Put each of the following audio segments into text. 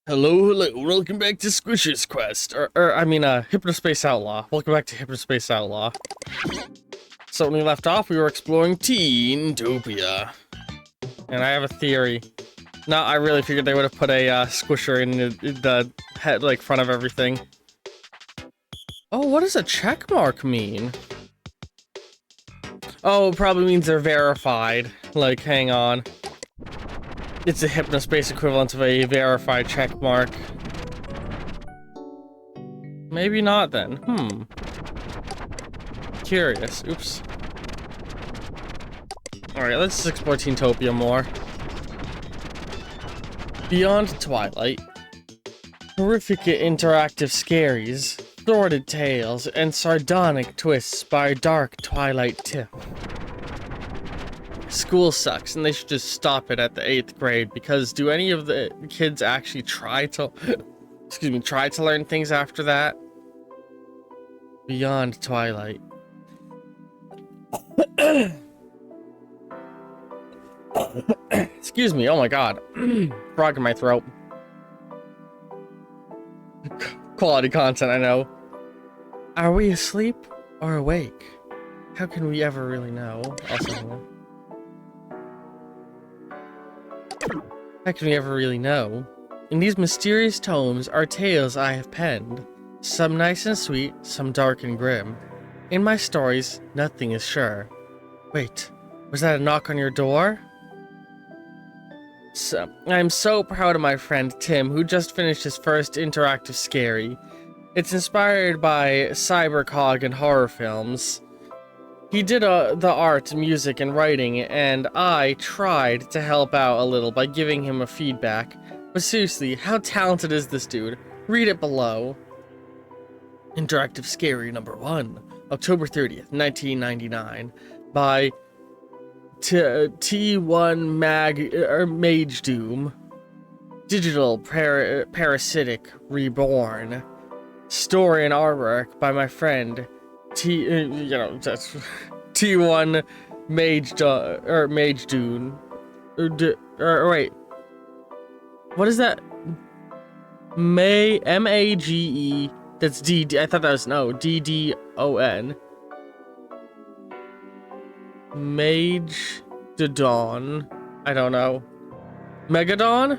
Hello, welcome back to Squish's Quest, Hypnospace Outlaw. Welcome back to Hypnospace Outlaw. So when we left off, we were exploring Teentopia. And I have a theory. No, I really figured they would have put a squisher in the head, like, front of everything. Oh, what does a check mark mean? Oh, it probably means they're verified. Like, hang on. It's the Hypnospace equivalent of a verified check mark. Maybe not then. Curious. Oops. Alright, let's explore Teentopia more. Beyond Twilight. Horrific interactive scaries, thwarted tales, and sardonic twists by a dark Twilight tip. School sucks, and they should just stop it at the 8th grade, because do any of the kids actually try to try to learn things after that? Beyond Twilight. Excuse me, oh my god. Frog in my throat. Quality content, I know. Are we asleep or awake? How can we ever really know? Also, how can we ever really know? In these mysterious tomes are tales I have penned, some nice and sweet, some dark and grim. In my stories, nothing is sure. Wait, was that a knock on your door? I'm so proud of my friend Tim, who just finished his first interactive scary. It's inspired by cybercog and horror films. He did the art, music, and writing, and I tried to help out a little by giving him a feedback. But seriously, how talented is this dude? Read it below. Interactive Scary number 1, October 30th, 1999, by T1 Mage Doom. Digital Parasitic Reborn. Story and artwork by my friend that's T1 Mage Dune. Wait. What is that? M-A-G-E. That's D-D. I thought that was no. D-D-O-N. Mage de Dawn. I don't know. Megadon?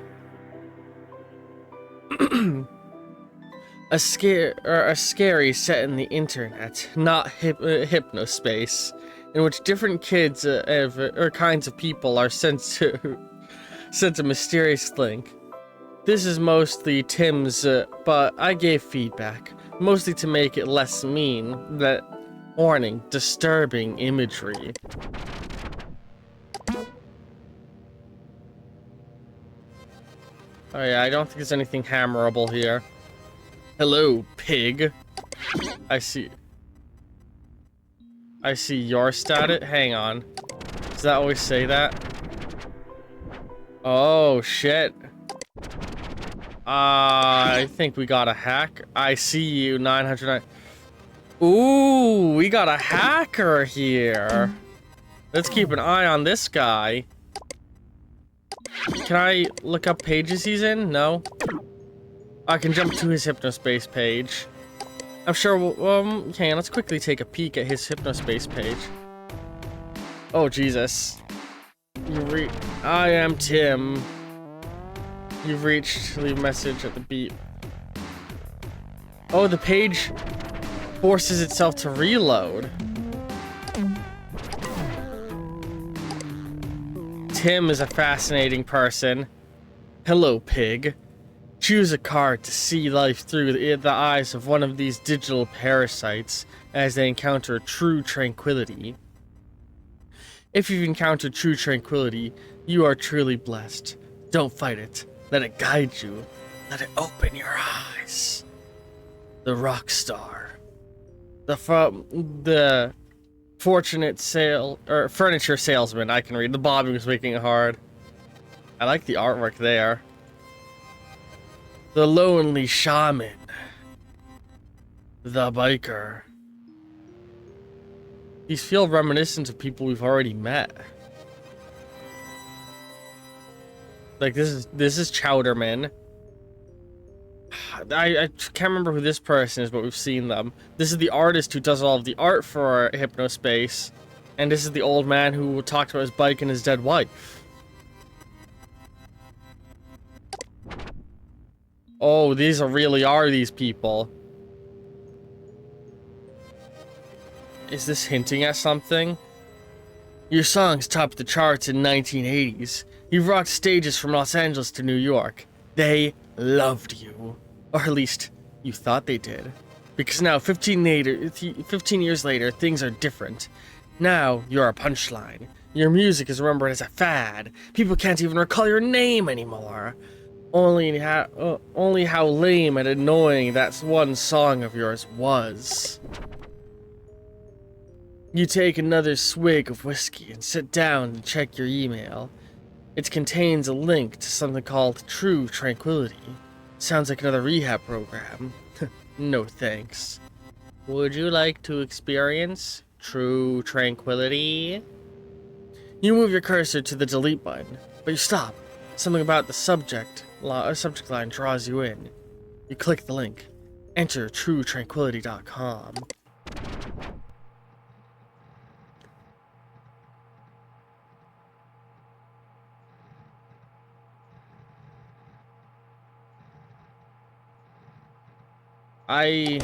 A scary set in the internet, not hypnospace, in which different kids or kinds of people are sent to a mysterious link. This is mostly Tim's, but I gave feedback, mostly to make it less mean. That warning, disturbing imagery. Oh yeah, I don't think there's anything hammerable here. Hello, pig. I see your status. Hang on. Does that always say that? Oh, shit. I think we got a hack. I see you, 909. Ooh, we got a hacker here. Let's keep an eye on this guy. Can I look up pages he's in? No. I can jump to his Hypnospace page. I'm sure okay, let's quickly take a peek at his Hypnospace page. Oh, Jesus. I am Tim. You've reached, leave a message at the beep. Oh, the page forces itself to reload. Tim is a fascinating person. Hello, pig. Choose a card to see life through the eyes of one of these digital parasites as they encounter true tranquility. If you've encountered true tranquility, you are truly blessed. Don't fight it. Let it guide you. Let it open your eyes. The rock star. The fortunate furniture salesman. I can read. The bobbing was making it hard. I like the artwork there. The lonely shaman. The biker. These feel reminiscent of people we've already met. Like this is Chowderman. I can't remember who this person is, but we've seen them. This is the artist who does all of the art for Hypnospace. And this is the old man who talked about his bike and his dead wife. Oh, these really are these people. Is this hinting at something? Your songs topped the charts in 1980s. You've rocked stages from Los Angeles to New York. They loved you. Or at least, you thought they did. Because now, 15 years later, things are different. Now, you're a punchline. Your music is remembered as a fad. People can't even recall your name anymore. Only how lame and annoying that one song of yours was. You take another swig of whiskey and sit down and check your email. It contains a link to something called True Tranquility. Sounds like another rehab program. No thanks. Would you like to experience True Tranquility? You move your cursor to the delete button, but you stop. Something about the subject line draws you in. You click the link. Enter truetranquility.com. I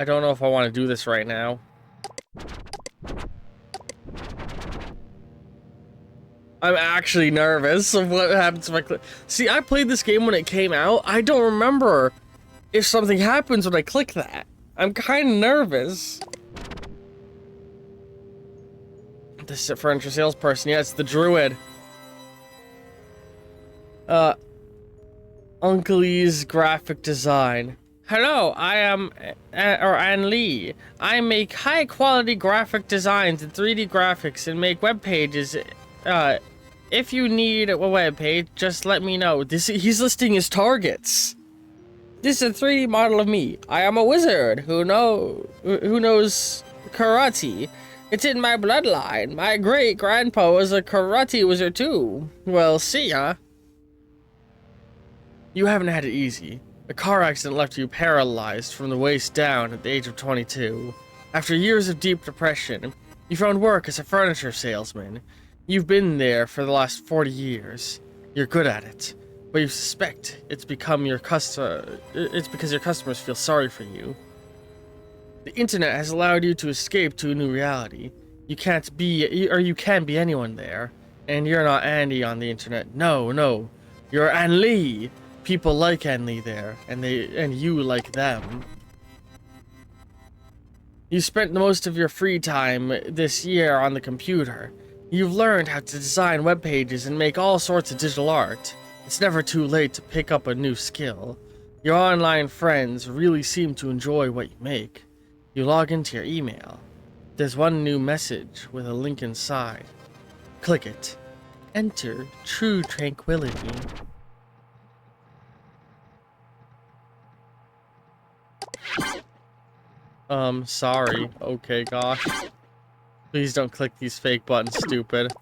don't know if I want to do this right now. I'm actually nervous of what happens if I click. See, I played this game when it came out. I don't remember if something happens when I click that. I'm kind of nervous. This is a furniture salesperson. Yeah, it's the druid. Uncle Lee's graphic design. Hello, I am Ann Lee. I make high-quality graphic designs and 3D graphics and make web pages. If you need a web page, just let me know. He's listing his targets. This is a 3D model of me. I am a wizard who knows karate. It's in my bloodline. My great-grandpa was a karate wizard too. Well, see ya. You haven't had it easy. A car accident left you paralyzed from the waist down at the age of 22. After years of deep depression, you found work as a furniture salesman. You've been there for the last 40 years. You're good at it, but you suspect it's because your customers feel sorry for you. The internet has allowed you to escape to a new reality. You can't be anyone there, and you're not Andy on the internet. No, you're Ann Lee. People like Ann Lee there, and you like them. You spent most of your free time this year on the computer. You've learned how to design web pages and make all sorts of digital art. It's never too late to pick up a new skill. Your online friends really seem to enjoy what you make. You log into your email. There's one new message with a link inside. Click it. Enter True Tranquility. Sorry. Okay, gosh. Please don't click these fake buttons, stupid.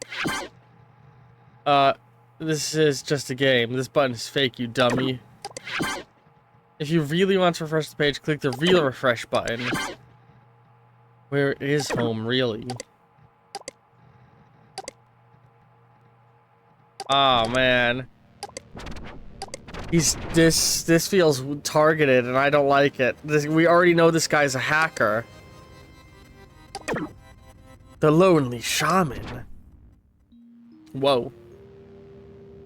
This is just a game. This button is fake, you dummy. If you really want to refresh the page, click the real refresh button. Where is home, really? Oh, man. This feels targeted, and I don't like it. We already know this guy's a hacker. The Lonely Shaman. Whoa.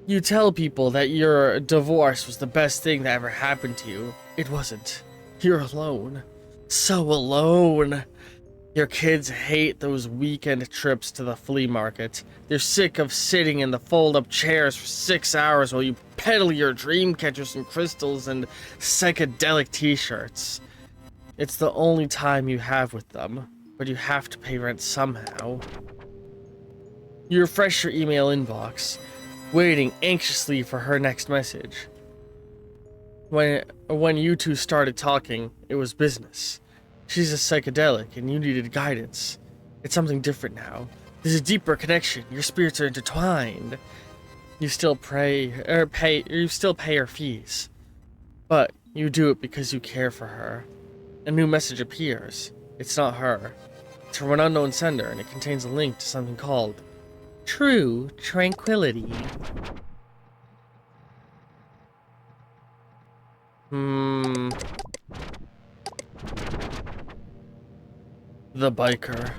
You tell people that your divorce was the best thing that ever happened to you. It wasn't. You're alone. So alone. Your kids hate those weekend trips to the flea market. They're sick of sitting in the fold-up chairs for 6 hours while you peddle your dream catchers and crystals and psychedelic t-shirts. It's the only time you have with them, but you have to pay rent somehow. You refresh your email inbox, waiting anxiously for her next message. When you two started talking, it was business. She's a psychedelic, and you needed guidance. It's something different now. There's a deeper connection. Your spirits are intertwined. You still you still pay her fees. But you do it because you care for her. A new message appears. It's not her. It's from an unknown sender, and it contains a link to something called True Tranquility. The biker.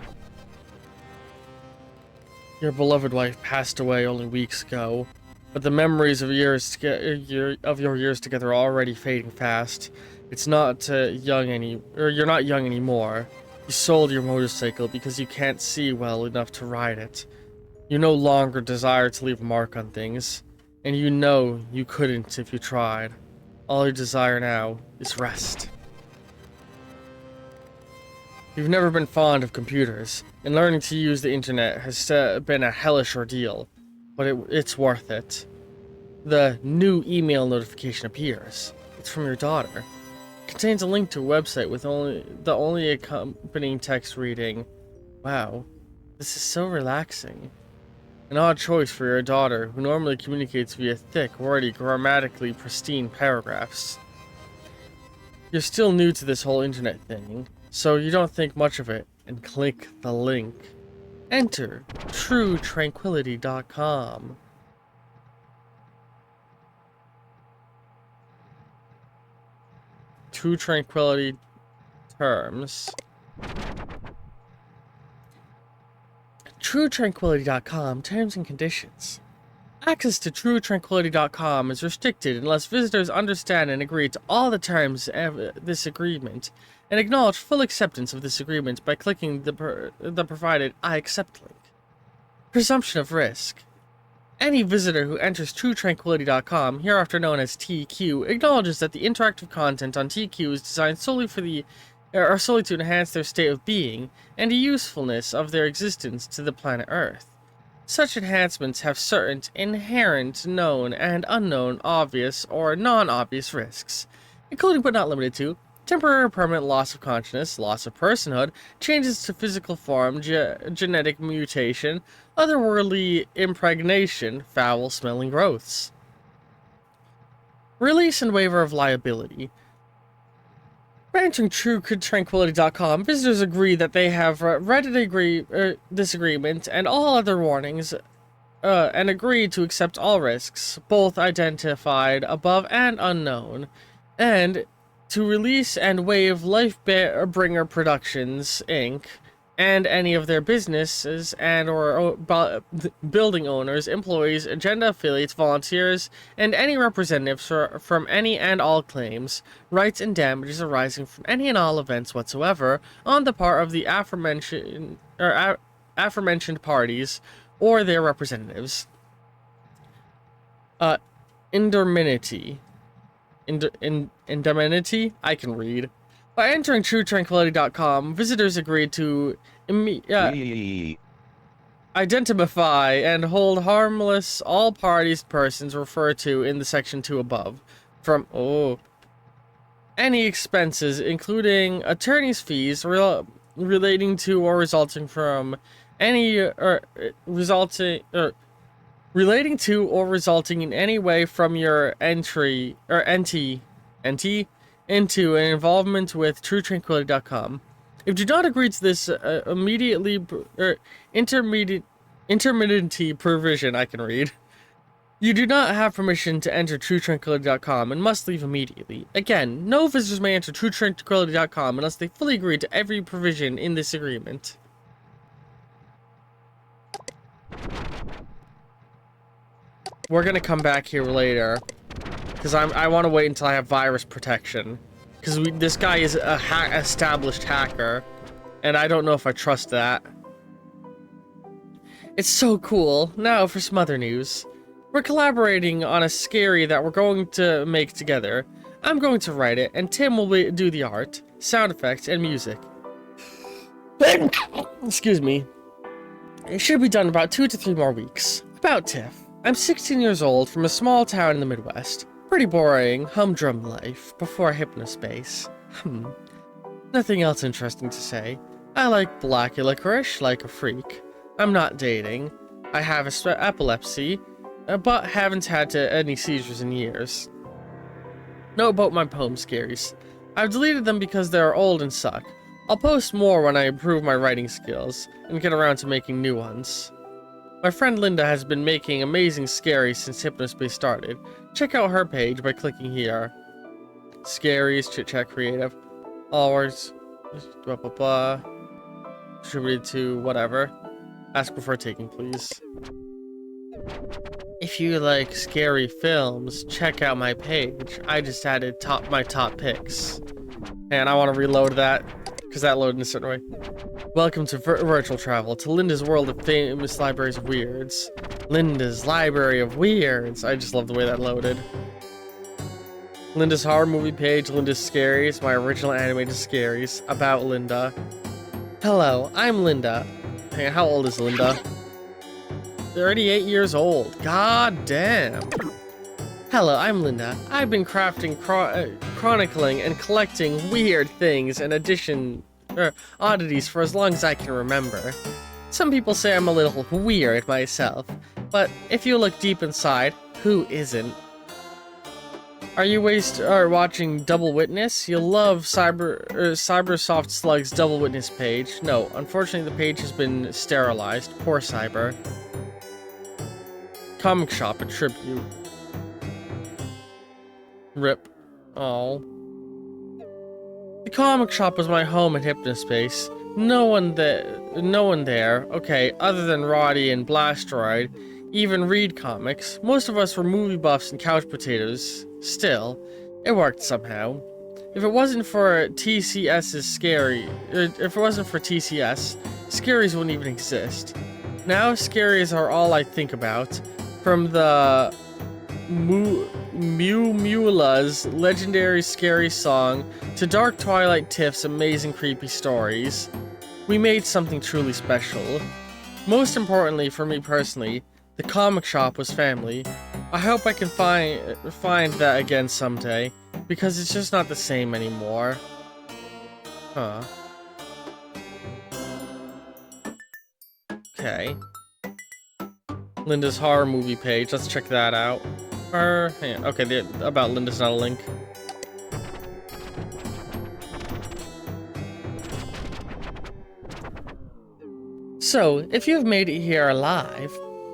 Your beloved wife passed away only weeks ago, but the memories of your years together are already fading fast. It's not you're not young anymore. You sold your motorcycle because you can't see well enough to ride it. You no longer desire to leave a mark on things, and you know you couldn't if you tried. All you desire now is rest. You've never been fond of computers, and learning to use the internet has been a hellish ordeal, but it's worth it. The new email notification appears. It's from your daughter. It contains a link to a website with only accompanying text reading, "Wow, this is so relaxing." An odd choice for your daughter, who normally communicates via thick, wordy, grammatically pristine paragraphs. You're still new to this whole internet thing, so you don't think much of it, and click the link. Enter truetranquility.com. True Tranquility terms. truetranquility.com terms and conditions. Access to truetranquility.com is restricted unless visitors understand and agree to all the terms of this agreement and acknowledge full acceptance of this agreement by clicking the provided I accept link. Presumption of risk. Any visitor who enters truetranquility.com, hereafter known as TQ, acknowledges that the interactive content on TQ is designed solely to enhance their state of being and the usefulness of their existence to the planet Earth. Such enhancements have certain inherent, known, and unknown, obvious, or non-obvious risks, including but not limited to temporary or permanent loss of consciousness, loss of personhood, changes to physical form, genetic mutation, otherworldly impregnation, foul-smelling growths. Release and waiver of liability. By entering truetranquility.com, visitors agree that they have read this agreement and all other warnings, and agree to accept all risks, both identified above and unknown, and to release and waive Lifebringer Productions, Inc., and any of their businesses and/or building owners, employees, agenda affiliates, volunteers, and any representatives from any and all claims, rights, and damages arising from any and all events whatsoever on the part of the aforementioned parties or their representatives. Indemnity. Indemnity? I can read. By entering truetranquility.com, visitors agreed to identify and hold harmless all parties and persons referred to in the section 2 above from any expenses, including attorney's fees relating to or resulting from any relating to or resulting in any way from your entry into an involvement with truetranquility.com. If you do not agree to this intermittency provision, I can read, you do not have permission to enter truetranquility.com and must leave immediately. Again, no visitors may enter truetranquility.com unless they fully agree to every provision in this agreement. We're gonna come back here later, because I want to wait until I have virus protection, because this guy is a established hacker, and I don't know if I trust that. It's so cool. Now for some other news. We're collaborating on a scary that we're going to make together. I'm going to write it, and Tim will do the art, sound effects, and music. Excuse me. It should be done in about 2 to 3 more weeks. About Tiff. I'm 16 years old from a small town in the Midwest. Pretty boring, humdrum life before Hypnospace. Nothing else interesting to say. I like black licorice like a freak. I'm not dating. I have epilepsy. but haven't had any seizures in years. Note about my poem Scaries. I've deleted them because they're old and suck. I'll post more when I improve my writing skills and get around to making new ones. My friend Linda has been making amazing Scaries since Hypnospace started. Check out her page by clicking here. Scaries, Chit Chat Creative. Always. Blah blah blah. Distributed to whatever. Ask before taking, please. If you like scary films, check out my page. I just added my top picks. And I want to reload that, because that loaded in a certain way. Welcome to virtual travel, to Linda's world of famous libraries of weirds. Linda's Library of Weirds. I just love the way that loaded. Linda's horror movie page, Linda's Scaries, my original animated Scaries, about Linda. Hello, I'm Linda. Hang on, how old is Linda? 38 years old. God damn. Hello, I'm Linda. I've been crafting, chronicling, and collecting weird things and oddities for as long as I can remember. Some people say I'm a little weird myself, but if you look deep inside, who isn't? Are you watching Double Witness? You'll love Cybersoft Slug's Double Witness page. No, unfortunately the page has been sterilized. Poor Cyber. Comic Shop, a tribute. RIP. Oh. The comic shop was my home at Hypnospace. No one there. Okay, other than Roddy and Blasteroid, even read comics. Most of us were movie buffs and couch potatoes. Still, it worked somehow. If it wasn't for TCS, Scaries wouldn't even exist. Now Scaries are all I think about. From the Mula's legendary scary song to Dark Twilight Tiff's amazing creepy stories, we made something truly special. Most importantly for me personally, the comic shop was family. I hope I can find that again someday, because it's just not the same anymore. Huh. Okay. Linda's horror movie page. Let's check that out. Okay, about Linda's not a link. So, if you've made it here alive,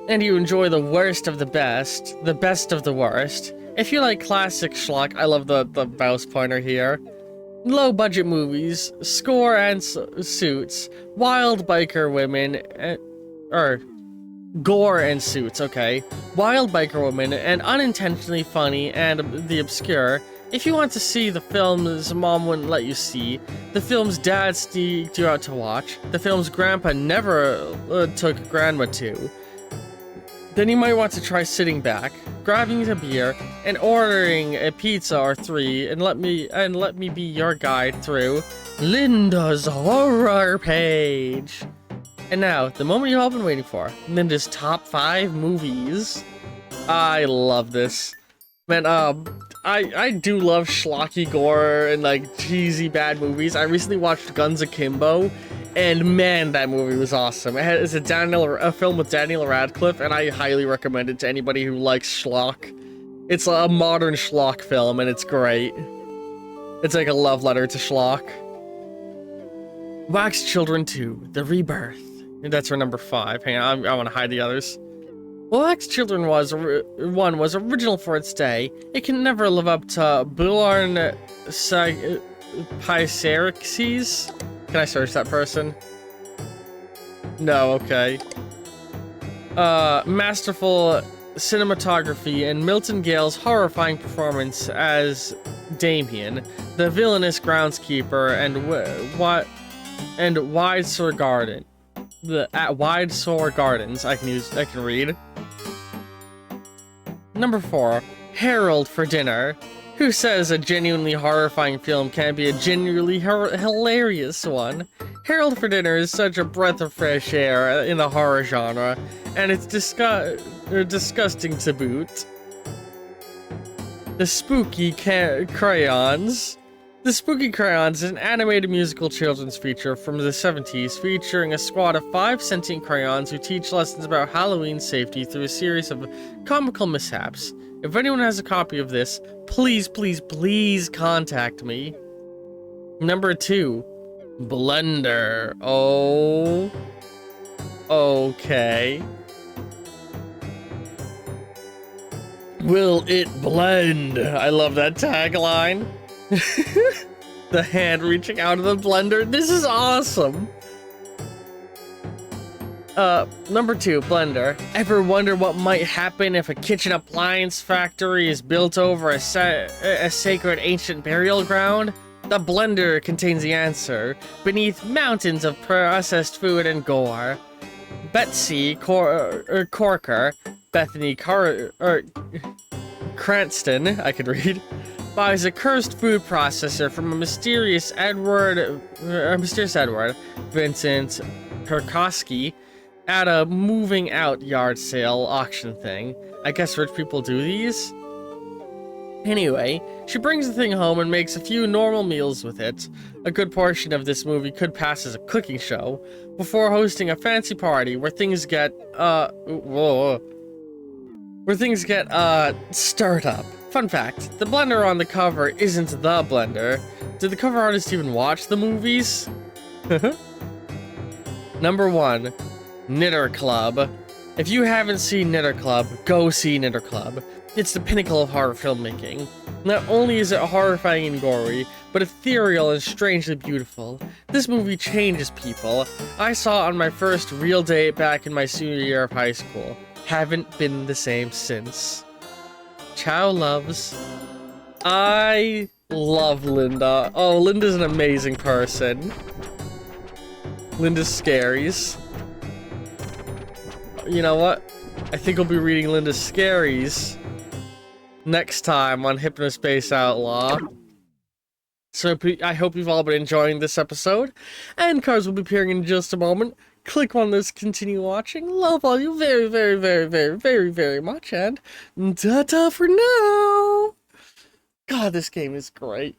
and you enjoy the worst of the best of the worst, if you like classic schlock, I love the mouse pointer here, low budget movies, score and suits, wild biker women, gore and suits, okay? Wild biker women, and unintentionally funny and the obscure. If you want to see the films mom wouldn't let you see, the films dad sneaked you out to watch, the films grandpa never took grandma to, then you might want to try sitting back, grabbing a beer, and ordering a pizza or three, and let me be your guide through Linda's horror page. And now, the moment you've all been waiting for, Linda's top 5 movies. I love this. Man, I do love schlocky gore and, like, cheesy bad movies. I recently watched Guns Akimbo, and man, that movie was awesome. It's a film with Daniel Radcliffe, and I highly recommend it to anybody who likes schlock. It's a modern schlock film, and it's great. It's like a love letter to schlock. Wax Children 2, The Rebirth. And that's our number 5. Hang on, I want to hide the others. Well, Wax Children 1 was original for its day. It can never live up to Bularn Pycerixes. Can I search that person? No, okay. Masterful cinematography and Milton Gale's horrifying performance as Damien, the villainous groundskeeper, and Wide Sore Garden. At Wide Sore Gardens, I can read. Number 4, Harold for Dinner. Who says a genuinely horrifying film can't be a genuinely hilarious one? Harold for Dinner is such a breath of fresh air in the horror genre, and it's disgusting to boot. The spooky crayons, The Spooky Crayons is an animated musical children's feature from the 70s featuring a squad of 5 sentient crayons who teach lessons about Halloween safety through a series of comical mishaps. If anyone has a copy of this, please, please, please contact me. Number 2, Blender. Oh. Okay. Will it blend? I love that tagline. The hand reaching out of the blender. This is awesome. Number 2, Blender. Ever wonder what might happen if a kitchen appliance factory is built over a sacred ancient burial ground? The blender contains the answer, beneath mountains of processed food and gore. Betsy Corker, Bethany Cranston, I could read, buys a cursed food processor from a mysterious Edward, Vincent Perkowski, at a moving out yard sale auction thing. I guess rich people do these? Anyway, she brings the thing home and makes a few normal meals with it. A good portion of this movie could pass as a cooking show, before hosting a fancy party where things get, stirred up. Fun fact, the blender on the cover isn't the blender. Did the cover artist even watch the movies? Number 1, Knitter Club. If you haven't seen Knitter Club, go see Knitter Club. It's the pinnacle of horror filmmaking. Not only is it horrifying and gory, but ethereal and strangely beautiful. This movie changes people. I saw it on my first real date back in my senior year of high school. Haven't been the same since. Ciao, loves. I love Linda. Oh, Linda's an amazing person. Linda's Scaries. You know what? I think I'll be reading Linda's Scaries next time on Hypnospace Outlaw. So I hope you've all been enjoying this episode, and cards will be appearing in just a moment. Click on this, continue watching. Love all you very, very, very, very, very, very much, and ta-ta for now! God, this game is great.